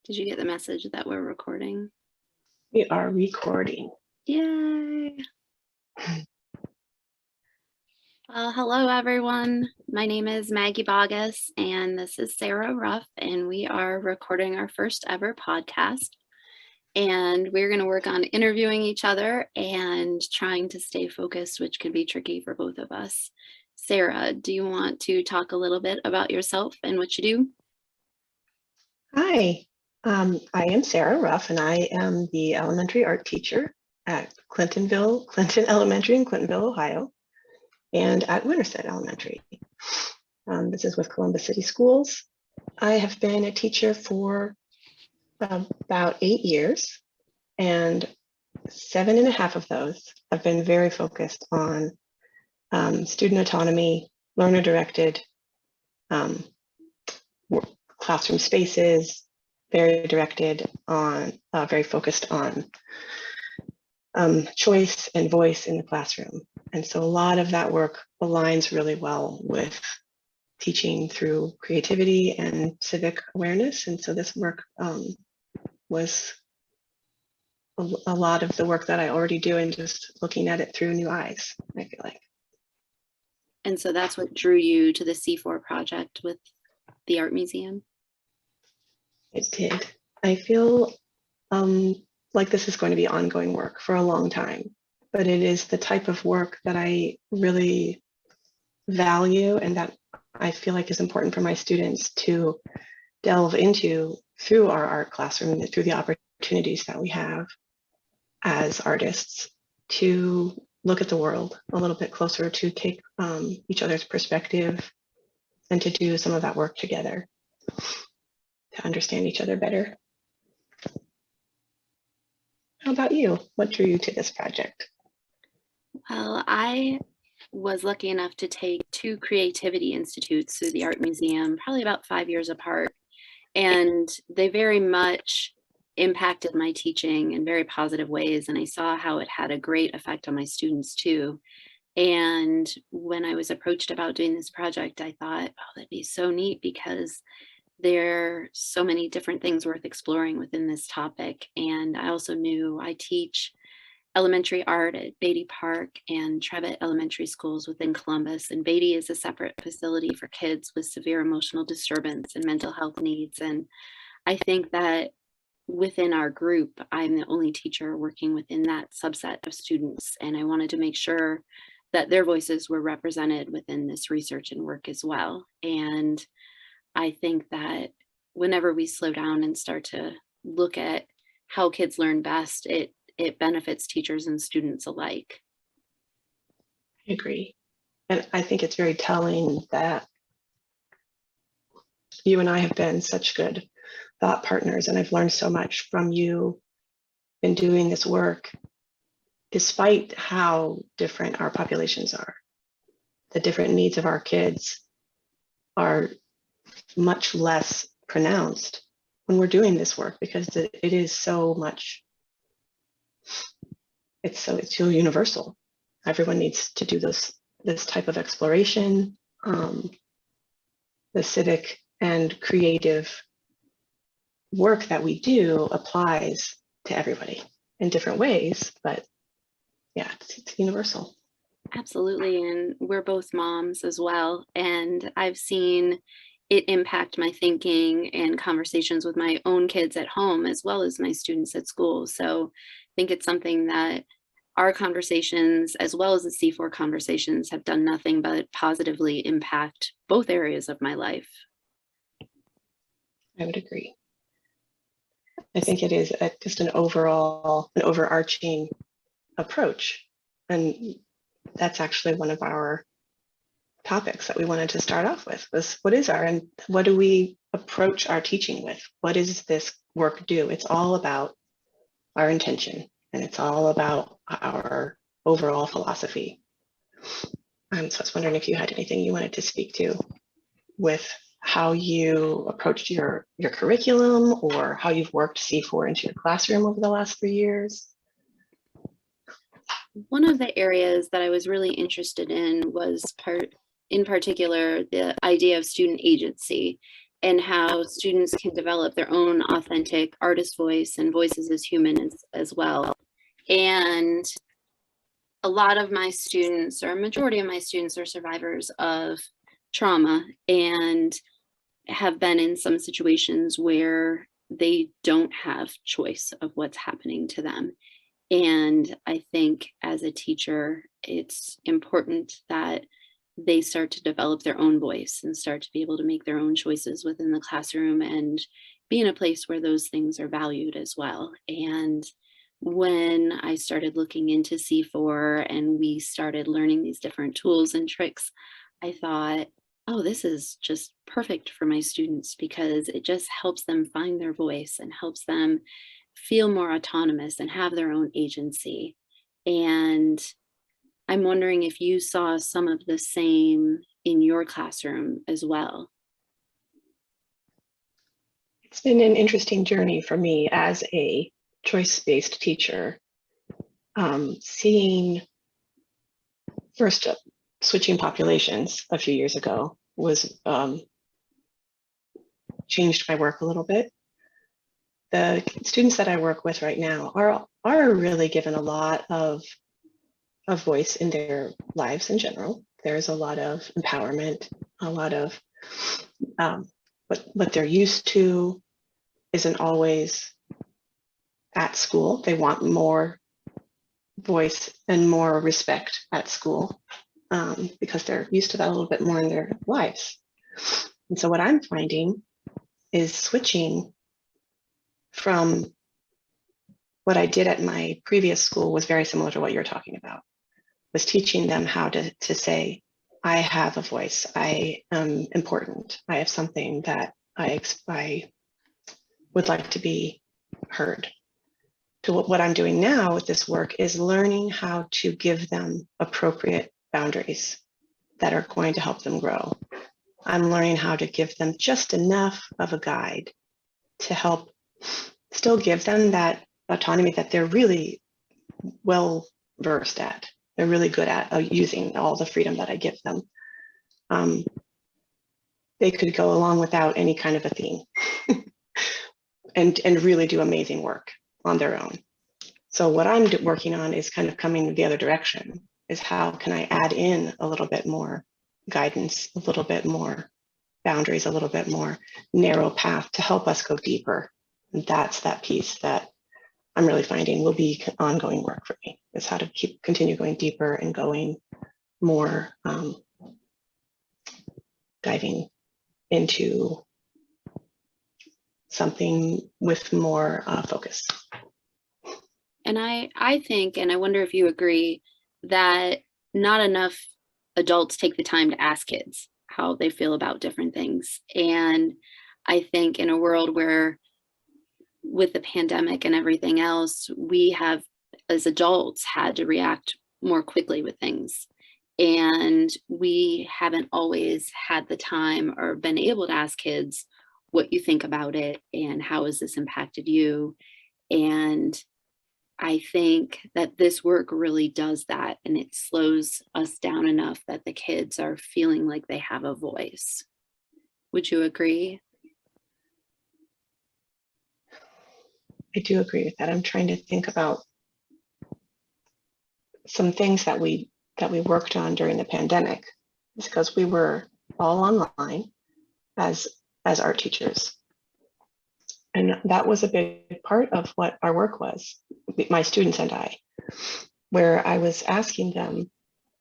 Did you get the message that we're recording? We are recording. Yay! Hello, everyone. My name is Maggie Boggess, and this is Sarah Ruff, and we are recording our first ever podcast. And we're going to work on interviewing each other and trying to stay focused, which could be tricky for both of us. Sarah, do you want to talk a little bit about yourself and what you do? Hi, I am Sarah Ruff, and I am the elementary art teacher at Clinton Elementary in Clintonville, Ohio, and at Winterset Elementary. This is with Columbus City Schools. I have been a teacher for about 8 years, and 7.5 of those have been very focused on student autonomy, learner-directed classroom spaces, very focused on choice and voice in the classroom. And so a lot of that work aligns really well with teaching through creativity and civic awareness. And so this work was a lot of the work that I already do and just looking at it through new eyes, I feel like. And so that's what drew you to the C4 project with the art museum? It did. I feel like this is going to be ongoing work for a long time, but it is the type of work that I really value and that I feel like is important for my students to delve into through our art classroom, through the opportunities that we have as artists to look at the world a little bit closer, to take each other's perspective and to do some of that work together to understand each other better. How about you? What drew you to this project? Well, I was lucky enough to take 2 creativity institutes through the art museum, probably about 5 years apart. And they very much impacted my teaching in very positive ways. And I saw how it had a great effect on my students too. And when I was approached about doing this project, I thought, oh, that'd be so neat because there are so many different things worth exploring within this topic. And I also knew I teach elementary art at Beatty Park and Trevitt Elementary Schools within Columbus. And Beatty is a separate facility for kids with severe emotional disturbance and mental health needs. And I think that within our group, I'm the only teacher working within that subset of students. And I wanted to make sure that their voices were represented within this research and work as well. And I think that whenever we slow down and start to look at how kids learn best, it benefits teachers and students alike. I agree. And I think it's very telling that you and I have been such good thought partners, and I've learned so much from you in doing this work, despite how different our populations are. The different needs of our kids are much less pronounced when we're doing this work because it is so much, it's so universal. Everyone needs to do this type of exploration. The civic and creative work that we do applies to everybody in different ways, but yeah, it's universal. Absolutely. And we're both moms as well. And I've seen it impact my thinking and conversations with my own kids at home, as well as my students at school. So I think it's something that our conversations, as well as the C4 conversations, have done nothing but positively impact both areas of my life. I would agree. I think it is just an overarching approach. And that's actually one of our topics that we wanted to start off with, was what do we approach our teaching with? What does this work do? It's all about our intention, and it's all about our overall philosophy. So I was wondering if you had anything you wanted to speak to with how you approached your curriculum, or how you've worked C4 into your classroom over the last 3 years. One of the areas that I was really interested in was in particular, the idea of student agency and how students can develop their own authentic artist voice and voices as humans as well. And a lot of my students, or a majority of my students, are survivors of trauma and have been in some situations where they don't have choice of what's happening to them. And I think as a teacher, it's important that they start to develop their own voice and start to be able to make their own choices within the classroom and be in a place where those things are valued as well. And when I started looking into C4 and we started learning these different tools and tricks, I thought, oh, this is just perfect for my students because it just helps them find their voice and helps them feel more autonomous and have their own agency. And I'm wondering if you saw some of the same in your classroom as well. It's been an interesting journey for me as a choice-based teacher, seeing first switching populations a few years ago was changed my work a little bit. The students that I work with right now are really given a lot of voice in their lives in general. There's a lot of empowerment, a lot of what they're used to isn't always at school. They want more voice and more respect at school because they're used to that a little bit more in their lives. And so what I'm finding is switching from what I did at my previous school was very similar to what you're talking about, was teaching them how to say, I have a voice, I am important, I have something that I would like to be heard. To what I'm doing now with this work is learning how to give them appropriate boundaries that are going to help them grow. I'm learning how to give them just enough of a guide to help still give them that autonomy that they're really well versed at. They're really good at using all the freedom that I give them. They could go along without any kind of a theme and really do amazing work on their own. So what I'm working on is kind of coming the other direction, is how can I add in a little bit more guidance, a little bit more boundaries, a little bit more narrow path to help us go deeper. And that's that piece that I'm really finding will be ongoing work for me, is how to continue going deeper and going more, diving into something with more focus. And I think, and I wonder if you agree, that not enough adults take the time to ask kids how they feel about different things. And I think in a world where with the pandemic and everything else, we have, as adults, had to react more quickly with things. And we haven't always had the time or been able to ask kids what you think about it and how has this impacted you. And I think that this work really does that, and it slows us down enough that the kids are feeling like they have a voice. Would you agree? I do agree with that. I'm trying to think about some things that we worked on during the pandemic, because we were all online as art teachers. And that was a big part of what our work was, my students and I, where I was asking them,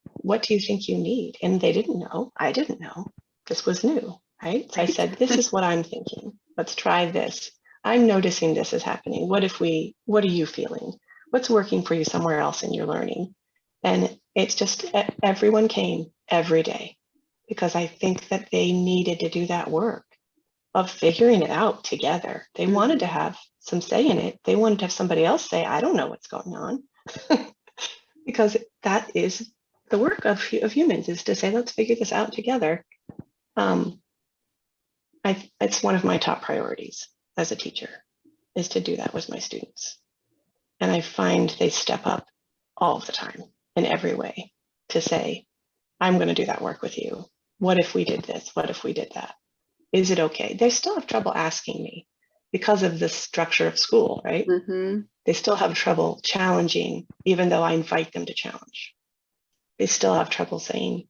what do you think you need? And they didn't know. I didn't know. This was new, right? So I said, this is what I'm thinking. Let's try this. I'm noticing this is happening. What are you feeling? What's working for you somewhere else in your learning? And it's just, everyone came every day because I think that they needed to do that work of figuring it out together. They wanted to have some say in it. They wanted to have somebody else say, I don't know what's going on. Because that is the work of humans, is to say, let's figure this out together. It's one of my top priorities as a teacher, is to do that with my students. And I find they step up all the time in every way to say, I'm going to do that work with you. What if we did this? What if we did that? Is it okay? They still have trouble asking me because of the structure of school, right? Mm-hmm. They still have trouble challenging, even though I invite them to challenge. They still have trouble saying,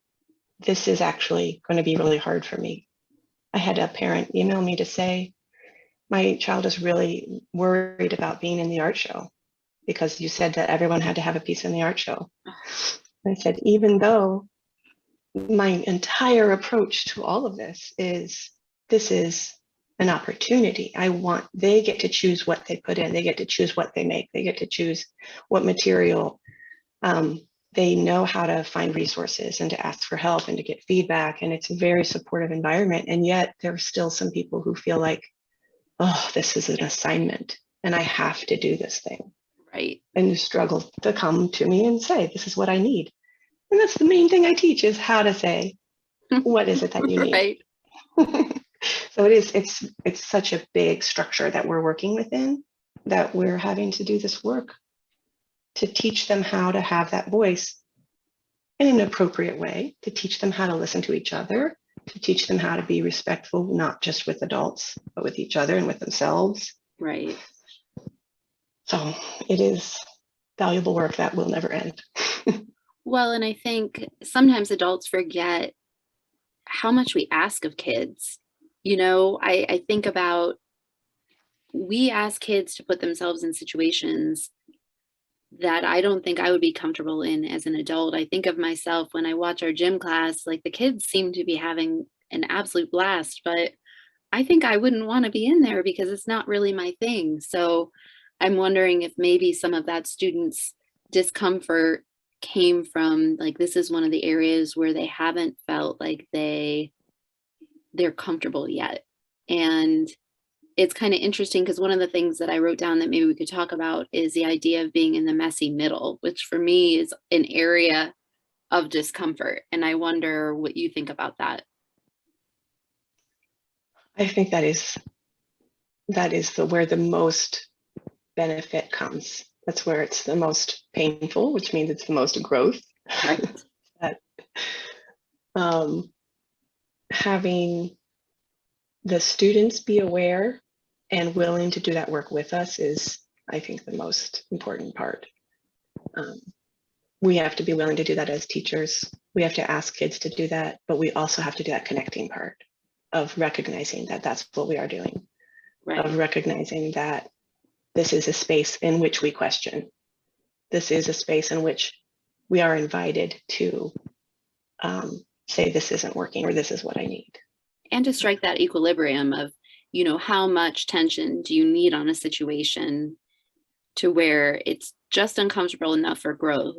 this is actually going to be really hard for me. I had a parent email me to say, my child is really worried about being in the art show because you said that everyone had to have a piece in the art show. I said, even though my entire approach to all of this is an opportunity. They get to choose what they put in. They get to choose what they make. They get to choose what material. They know how to find resources and to ask for help and to get feedback. And it's a very supportive environment. And yet there are still some people who feel like, oh, this is an assignment and I have to do this thing. Right. And you struggle to come to me and say, this is what I need. And that's the main thing I teach is how to say, what is it that you need? Right. So it's such a big structure that we're working within, that we're having to do this work to teach them how to have that voice in an appropriate way, to teach them how to listen to each other, to teach them how to be respectful, not just with adults, but with each other and with themselves. Right. So it is valuable work that will never end. Well, and I think sometimes adults forget how much we ask of kids. I think about, we ask kids to put themselves in situations that I don't think I would be comfortable in as an adult. I think of myself when I watch our gym class, like the kids seem to be having an absolute blast, but I think I wouldn't want to be in there because it's not really my thing. So I'm wondering if maybe some of that students' discomfort came from, like, this is one of the areas where they haven't felt like they're comfortable yet. And it's kind of interesting because one of the things that I wrote down that maybe we could talk about is the idea of being in the messy middle, which for me is an area of discomfort. And I wonder what you think about that. I think that is where the most benefit comes. That's where it's the most painful, which means it's the most growth. Right. That, having the students be aware and willing to do that work with us is, I think, the most important part. We have to be willing to do that as teachers. We have to ask kids to do that, but we also have to do that connecting part of recognizing that that's what we are doing, Right. of recognizing that this is a space in which we question. This is a space in which we are invited to say this isn't working or this is what I need. And to strike that equilibrium of, how much tension do you need on a situation to where it's just uncomfortable enough for growth,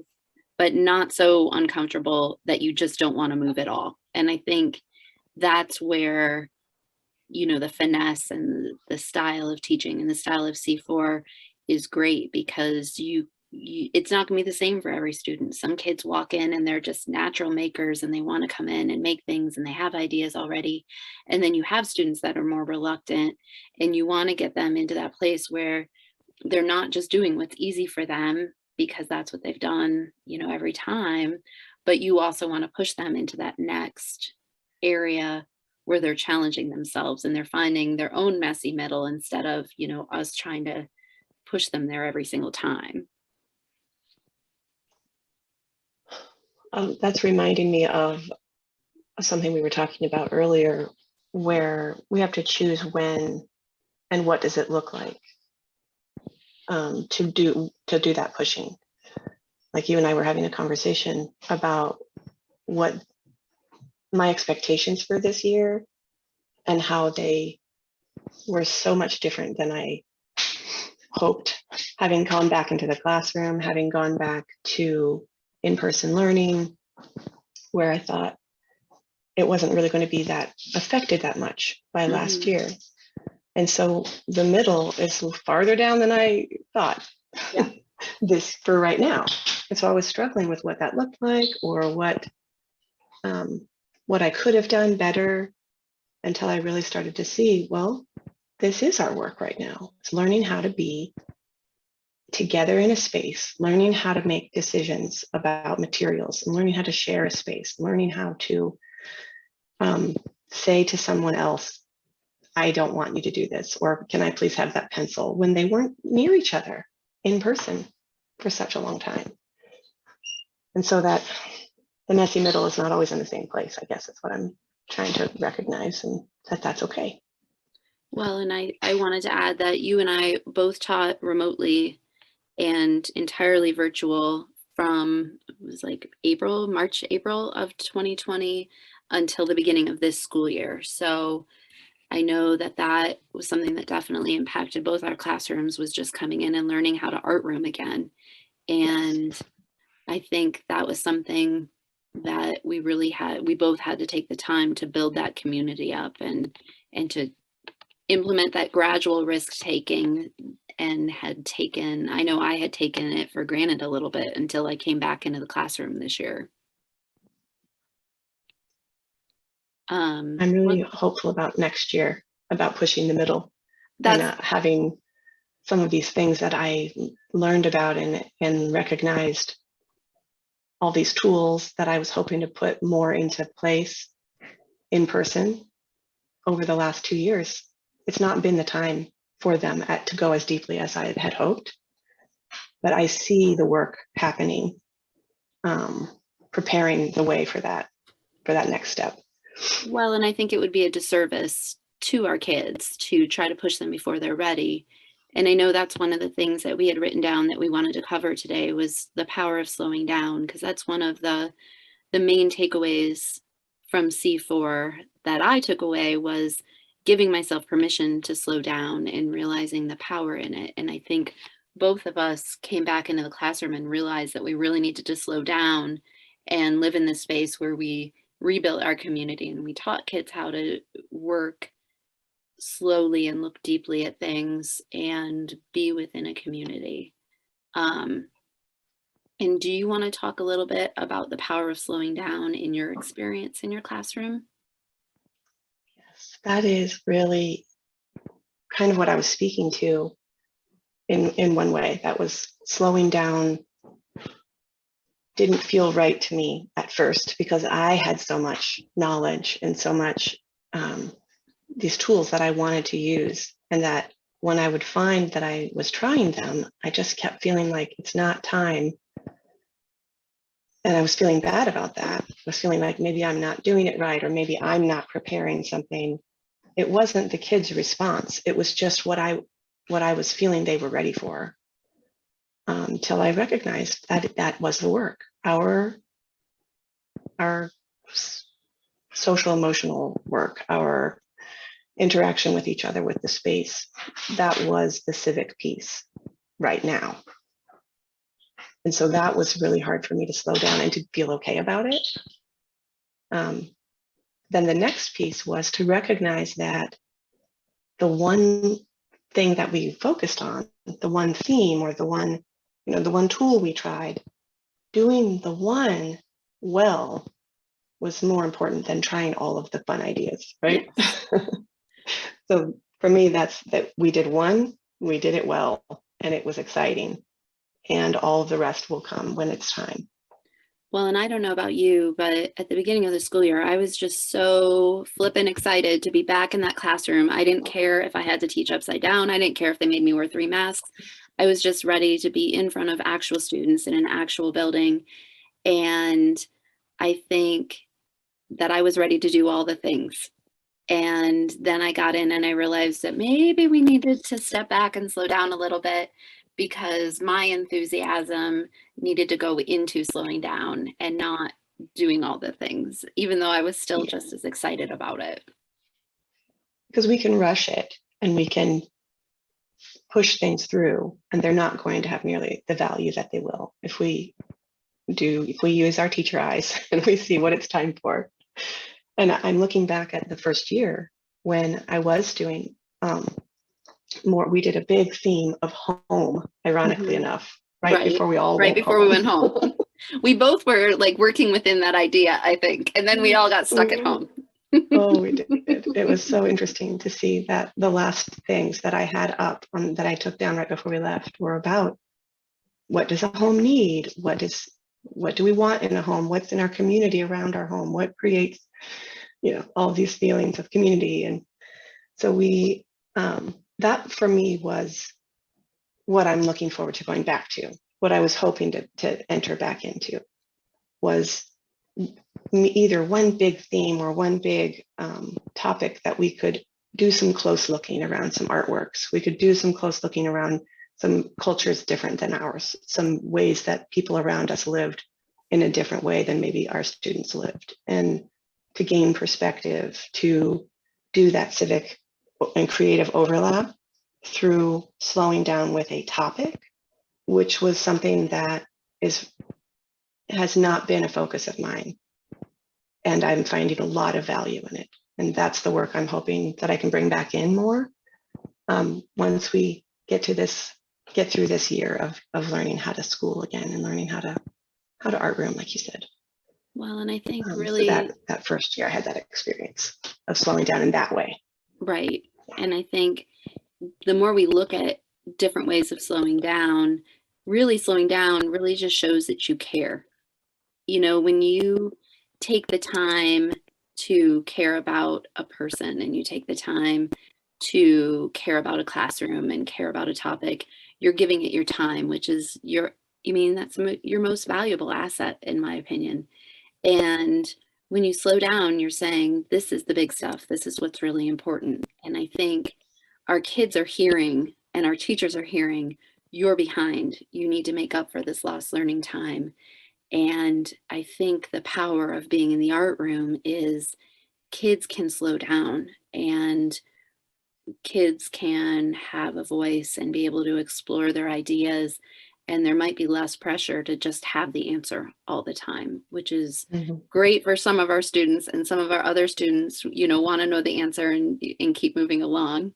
but not so uncomfortable that you just don't want to move at all. And I think that's where, the finesse and the style of teaching and the style of C4 is great, because it's not going to be the same for every student. Some kids walk in and they're just natural makers and they want to come in and make things and they have ideas already. And then you have students that are more reluctant, and you want to get them into that place where they're not just doing what's easy for them because that's what they've done, every time, but you also want to push them into that next area where they're challenging themselves and they're finding their own messy middle instead of, us trying to push them there every single time. That's reminding me of something we were talking about earlier, where we have to choose when and what does it look like to do that pushing. Like you and I were having a conversation about what my expectations for this year and how they were so much different than I hoped, having gone back into the classroom, having gone back to in-person learning, where I thought it wasn't really going to be that affected that much by last year. And so the middle is farther down than I thought. Yeah. This for right now. And so I was struggling with what that looked like, or what I could have done better, until I really started to see, well, this is our work right now. It's learning how to be together in a space, learning how to make decisions about materials, and learning how to share a space, learning how to say to someone else, I don't want you to do this, or can I please have that pencil, when they weren't near each other in person for such a long time. And so that the messy middle is not always in the same place, I guess is what I'm trying to recognize, and that's okay. Well, and I wanted to add that you and I both taught remotely and entirely virtual from, it was like March, April of 2020 until the beginning of this school year. So I know that that was something that definitely impacted both our classrooms, was just coming in and learning how to art room again. And I think that was something that we both had to take the time to build that community up and to implement that gradual risk taking, and I know I had taken it for granted a little bit until I came back into the classroom this year. I'm really hopeful about next year, about pushing the middle and That's having some of these things that I learned about and recognized, all these tools that I was hoping to put more into place in person over the last 2 years. It's not been the time for them to go as deeply as I had hoped, but I see the work happening, preparing the way for that next step. Well, and I think it would be a disservice to our kids to try to push them before they're ready. And I know that's one of the things that we had written down that we wanted to cover today, was the power of slowing down, because that's one of the main takeaways from C4 that I took away, was giving myself permission to slow down and realizing the power in it. And I think both of us came back into the classroom and realized that we really needed to slow down and live in this space where we rebuilt our community and we taught kids how to work slowly and look deeply at things and be within a community. And do you want to talk a little bit about the power of slowing down in your experience in your classroom? Yes, that is really kind of what I was speaking to in one way. That was slowing down didn't feel right to me at first, because I had so much knowledge and so much these tools that I wanted to use, and that when I would find that I was trying them, I just kept feeling like it's not time. And I was feeling bad about that. I was feeling like maybe I'm not doing it right, or maybe I'm not preparing something. It wasn't the kids' response. It was just what I was feeling they were ready for. Till I recognized that was the work. Our social emotional work, our interaction with each other, with the space, that was the civic piece right now. And so that was really hard for me to slow down and to feel okay about it. Then the next piece was to recognize that the one thing that we focused on, the one theme, or the one tool we tried, doing the one well was more important than trying all of the fun ideas, right? Yes. So for me, that's that we did one, we did it well, and it was exciting. And all of the rest will come when it's time. Well, and I don't know about you, but at the beginning of the school year, I was just so flippin' excited to be back in that classroom. I didn't care if I had to teach upside down. I didn't care if they made me wear 3 masks. I was just ready to be in front of actual students in an actual building. And I think that I was ready to do all the things. And then I got in and I realized that maybe we needed to step back and slow down a little bit, because my enthusiasm needed to go into slowing down and not doing all the things, even though I was still just as excited about it. Because we can rush it and we can push things through, and they're not going to have nearly the value that they will if we use our teacher eyes and we see what it's time for. And I'm looking back at the first year when I was doing more. We did a big theme of home, ironically enough, right before we all went home. We both were like working within that idea, I think, and then we all got stuck at home. Oh, we did. It was so interesting to see that the last things that I had up that I took down right before we left were about what does a home need? What do we want in a home? What's in our community around our home? What creates, all these feelings of community? And So that for me was what I'm looking forward to going back to. What I was hoping to enter back into was either one big theme or one big topic that we could do some close looking around some artworks. We could do some close looking around some cultures different than ours, some ways that people around us lived in a different way than maybe our students lived, and to gain perspective, to do that civic and creative overlap through slowing down with a topic, which was something that has not been a focus of mine. And I'm finding a lot of value in it. And that's the work I'm hoping that I can bring back in more once we get through this year of learning how to school again and learning how to art room, like you said. Well, and I think So really that first year I had that experience of slowing down in that way. right. And I think the more we look at different ways of slowing down really just shows that you care. You know, when you take the time to care about a person and you take the time to care about a classroom and care about a topic, you're giving it your time, which is that's your most valuable asset, in my opinion. And when you slow down, you're saying, this is the big stuff. This is what's really important. And I think our kids are hearing and our teachers are hearing, you're behind. You need to make up for this lost learning time. And I think the power of being in the art room is kids can slow down and kids can have a voice and be able to explore their ideas. And there might be less pressure to just have the answer all the time, which is great for some of our students, and some of our other students, want to know the answer and keep moving along.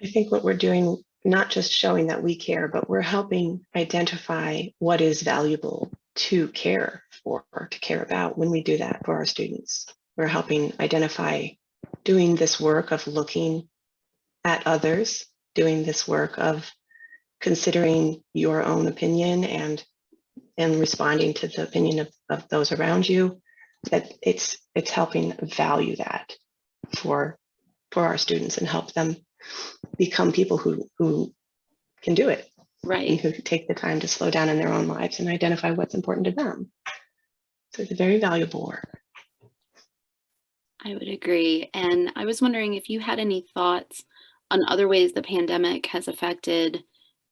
I think what we're doing, not just showing that we care, but we're helping identify what is valuable to care for, or to care about when we do that for our students. We're helping identify doing this work of looking at others, doing this work of considering your own opinion and responding to the opinion of those around you, that it's helping value that for our students and help them become people who can do it, Right. and who take the time to slow down in their own lives and identify what's important to them. So it's a very valuable work. I would agree. And I was wondering if you had any thoughts on other ways the pandemic has affected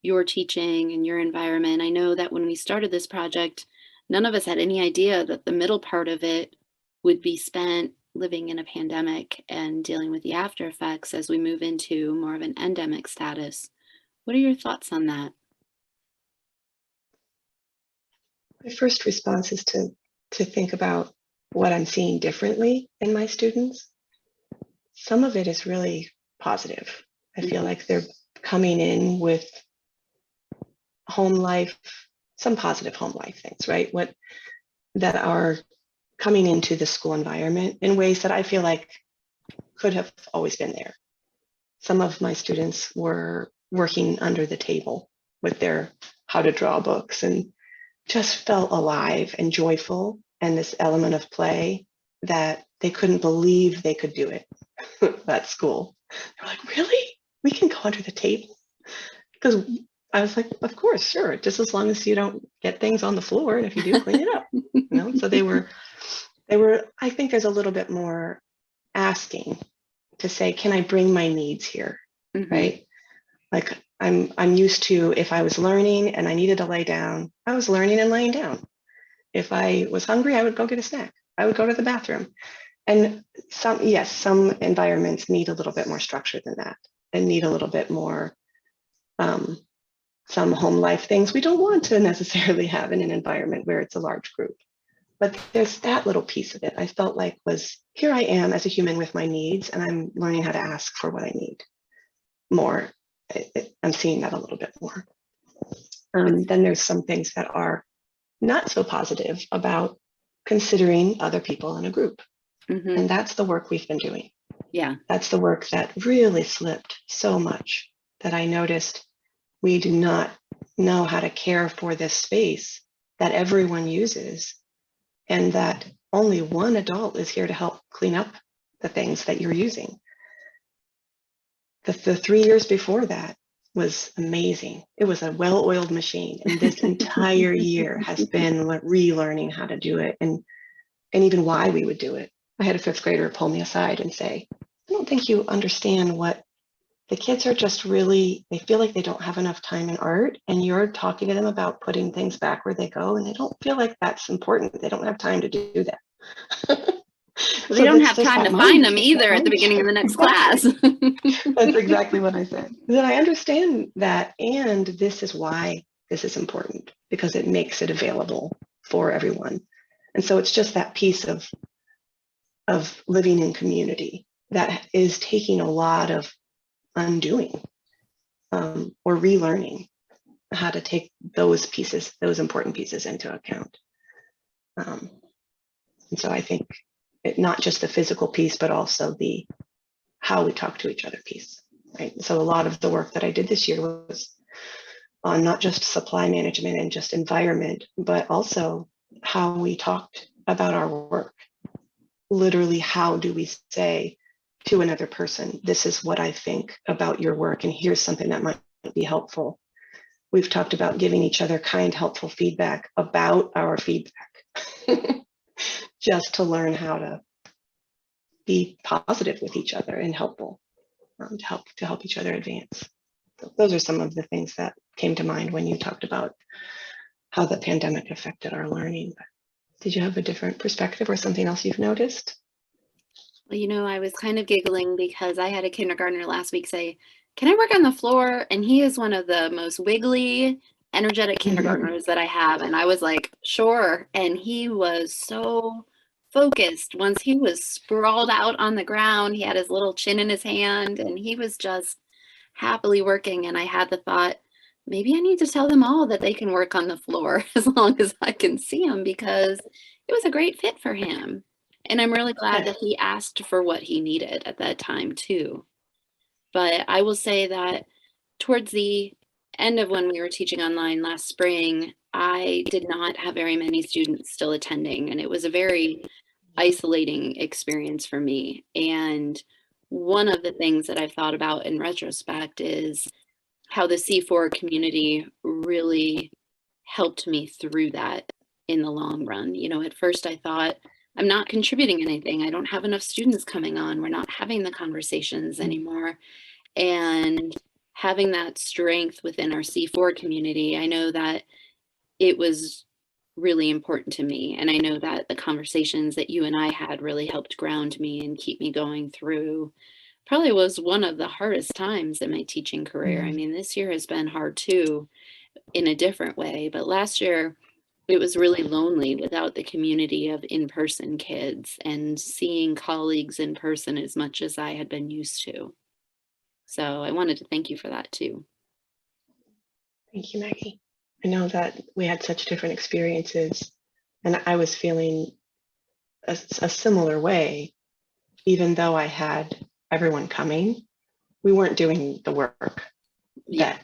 your teaching and your environment. I know that when we started this project, none of us had any idea that the middle part of it would be spent living in a pandemic and dealing with the after effects as we move into more of an endemic status. What are your thoughts on that? My first response is to think about what I'm seeing differently in my students. Some of it is really positive. I feel like they're coming in with home life, some positive home life things, right? That are coming into the school environment in ways that I feel like could have always been there. Some of my students were working under the table with their how to draw books and just felt alive and joyful, and this element of play that they couldn't believe they could do it at school. They're like, really? We can go under the table? Because I was like, of course, sure, just as long as you don't get things on the floor, and if you do, clean it up. So they were, I think there's a little bit more asking to say, can I bring my needs here, right? Like I'm used to, if I was learning and I needed to lay down, I was learning and laying down. If I was hungry, I would go get a snack. I would go to the bathroom. And some environments need a little bit more structure than that, and need a little bit more, some home life things we don't want to necessarily have in an environment where it's a large group. But there's that little piece of it I felt like was, here I am as a human with my needs, and I'm learning how to ask for what I need more. I'm seeing that a little bit more. Then there's some things that are not so positive about considering other people in a group. And that's the work we've been doing. Yeah. That's the work that really slipped so much, that I noticed we do not know how to care for this space that everyone uses, and that only one adult is here to help clean up the things that you're using. The 3 years before that was amazing. It was a well-oiled machine. And this entire year has been relearning how to do it and even why we would do it. I had a 5th grader pull me aside and say, I don't think you understand what the kids are just really, they feel like they don't have enough time in art, and you're talking to them about putting things back where they go, and they don't feel like that's important. They don't have time to do that. Well, they don't have time to find them either at the beginning of the next class. That's exactly what I said. Then I understand that, and this is why this is important, because it makes it available for everyone. And so it's just that piece of living in community that is taking a lot of undoing or relearning how to take those pieces, those important pieces into account. And so I think not just the physical piece, but also the how we talk to each other piece, right? So a lot of the work that I did this year was on not just supply management and just environment, but also how we talked about our work. Literally, how do we say to another person, this is what I think about your work, and here's something that might be helpful. We've talked about giving each other kind, helpful feedback about our feedback, just to learn how to be positive with each other and helpful, to help each other advance. So those are some of the things that came to mind when you talked about how the pandemic affected our learning. Did you have a different perspective or something else you've noticed? Well, you know, I was kind of giggling because I had a kindergartner last week say, can I work on the floor? And he is one of the most wiggly, energetic kindergartners that I have. And I was like, sure. And he was so focused. Once he was sprawled out on the ground, he had his little chin in his hand, and he was just happily working. And I had the thought, maybe I need to tell them all that they can work on the floor as long as I can see them, because it was a great fit for him. And I'm really glad that he asked for what he needed at that time too. But I will say that towards the end of when we were teaching online last spring, I did not have very many students still attending, and it was a very isolating experience for me. And one of the things that I've thought about in retrospect is how the C4 community really helped me through that in the long run. You know, at first I thought, I'm not contributing anything. I don't have enough students coming on. We're not having the conversations anymore. And having that strength within our C4 community, I know that it was really important to me. And I know that the conversations that you and I had really helped ground me and keep me going through probably was one of the hardest times in my teaching career. I mean, this year has been hard too, in a different way, but last year it was really lonely without the community of in-person kids and seeing colleagues in person as much as I had been used to. So I wanted to thank you for that too. Thank you, Maggie. I know that we had such different experiences, and I was feeling a similar way. Even though I had everyone coming, we weren't doing the work. Yeah. That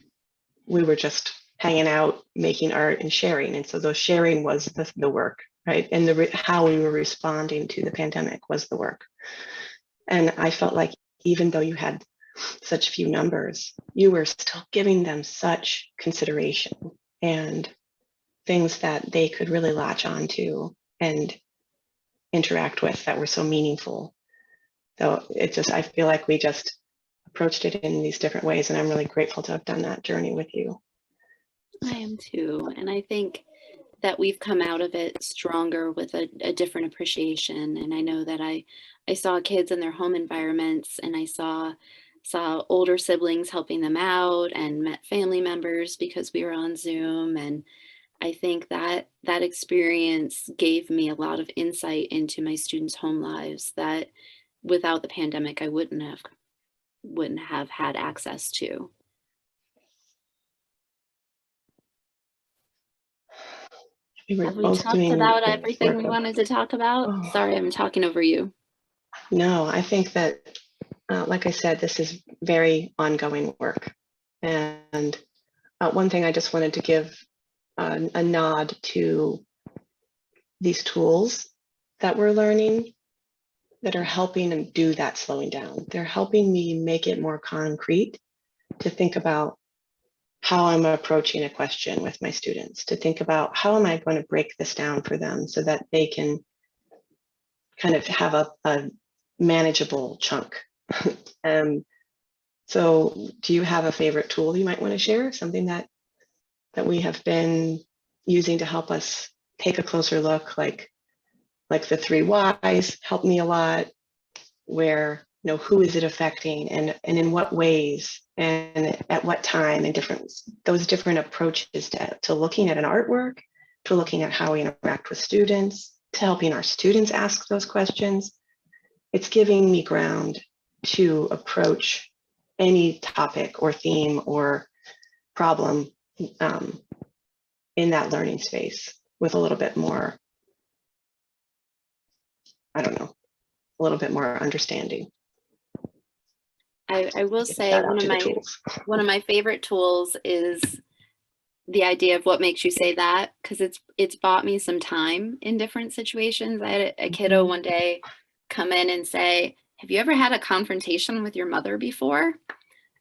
we were just hanging out, making art and sharing. And so those sharing was the work, right? And how we were responding to the pandemic was the work. And I felt like even though you had such few numbers, you were still giving them such consideration and things that they could really latch on to and interact with that were so meaningful. So it just, I feel like we just approached it in these different ways, and I'm really grateful to have done that journey with you. I am too. And I think that we've come out of it stronger with a different appreciation. And I know that I saw kids in their home environments, and I saw older siblings helping them out, and met family members because we were on Zoom. And I think that that experience gave me a lot of insight into my students' home lives that without the pandemic I wouldn't have had access to. We were Have we both talked doing about this everything work we of, wanted to talk about? oh, Sorry, I'm talking over you. no, I think that, like I said, this is very ongoing work. And one thing I just wanted to give a nod to these tools that we're learning. that are helping them do that slowing down. They're helping me make it more concrete to think about how I'm approaching a question with my students, to think about how am I going to break this down for them so that they can kind of have a manageable chunk. So do you have a favorite tool you might want to share? Something that we have been using to help us take a closer look, like the 3 whys helped me a lot, where, who is it affecting and in what ways and at what time, and those different approaches to looking at an artwork, to looking at how we interact with students, to helping our students ask those questions. It's giving me ground to approach any topic or theme or problem in that learning space with a little bit more, I don't know, a little bit more understanding. I will say one of my favorite tools is the idea of what makes you say that, because it's bought me some time in different situations. I had a kiddo one day come in and say, "Have you ever had a confrontation with your mother before?"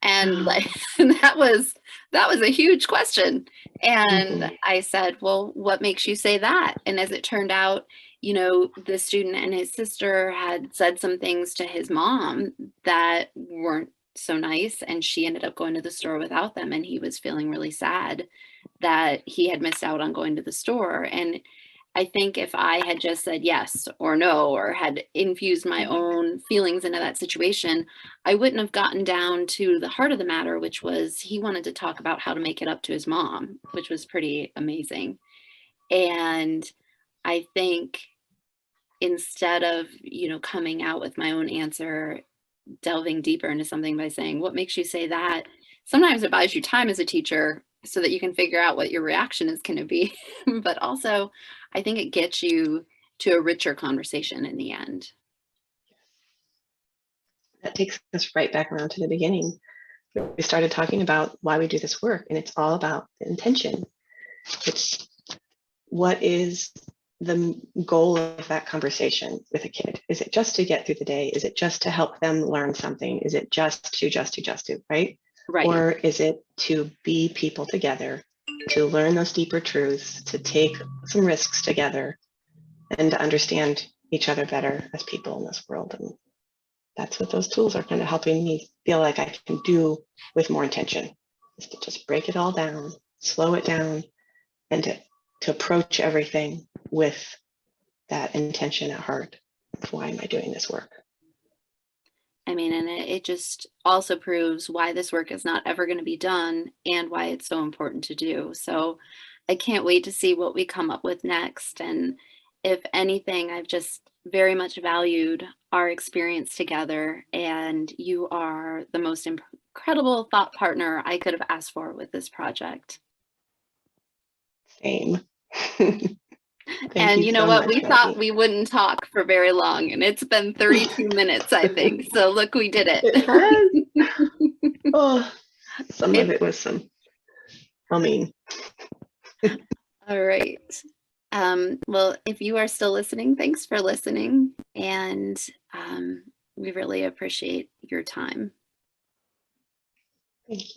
And like that was a huge question. And I said, "Well, what makes you say that?" And as it turned out, the student and his sister had said some things to his mom that weren't so nice, and she ended up going to the store without them, and he was feeling really sad that he had missed out on going to the store. And I think if I had just said yes or no, or had infused my own feelings into that situation, I wouldn't have gotten down to the heart of the matter, which was he wanted to talk about how to make it up to his mom, which was pretty amazing. And I think instead of, coming out with my own answer, delving deeper into something by saying, "What makes you say that?" Sometimes it buys you time as a teacher so that you can figure out what your reaction is going to be. But also, I think it gets you to a richer conversation in the end. That takes us right back around to the beginning. We started talking about why we do this work, and it's all about the intention. It's what is the goal of that conversation with a kid? Is it just to get through the day? Is it just to help them learn something? Is it just to, right? Right. Or is it to be people together, to learn those deeper truths, to take some risks together, and to understand each other better as people in this world? And that's what those tools are kind of helping me feel like I can do with more intention, is to just break it all down, slow it down, and to approach everything with that intention at heart. Why am I doing this work? I mean, and it just also proves why this work is not ever going to be done and why it's so important to do. So I can't wait to see what we come up with next. And if anything, I've just very much valued our experience together. And you are the most incredible thought partner I could have asked for with this project. Same. And you know what? Much, We thought Maggie. we wouldn't talk for very long, and it's been 32 minutes, I think. So look, we did it. It has. Oh, some of it was some humming. All right. Well, if you are still listening, thanks for listening. And we really appreciate your time. Thank you.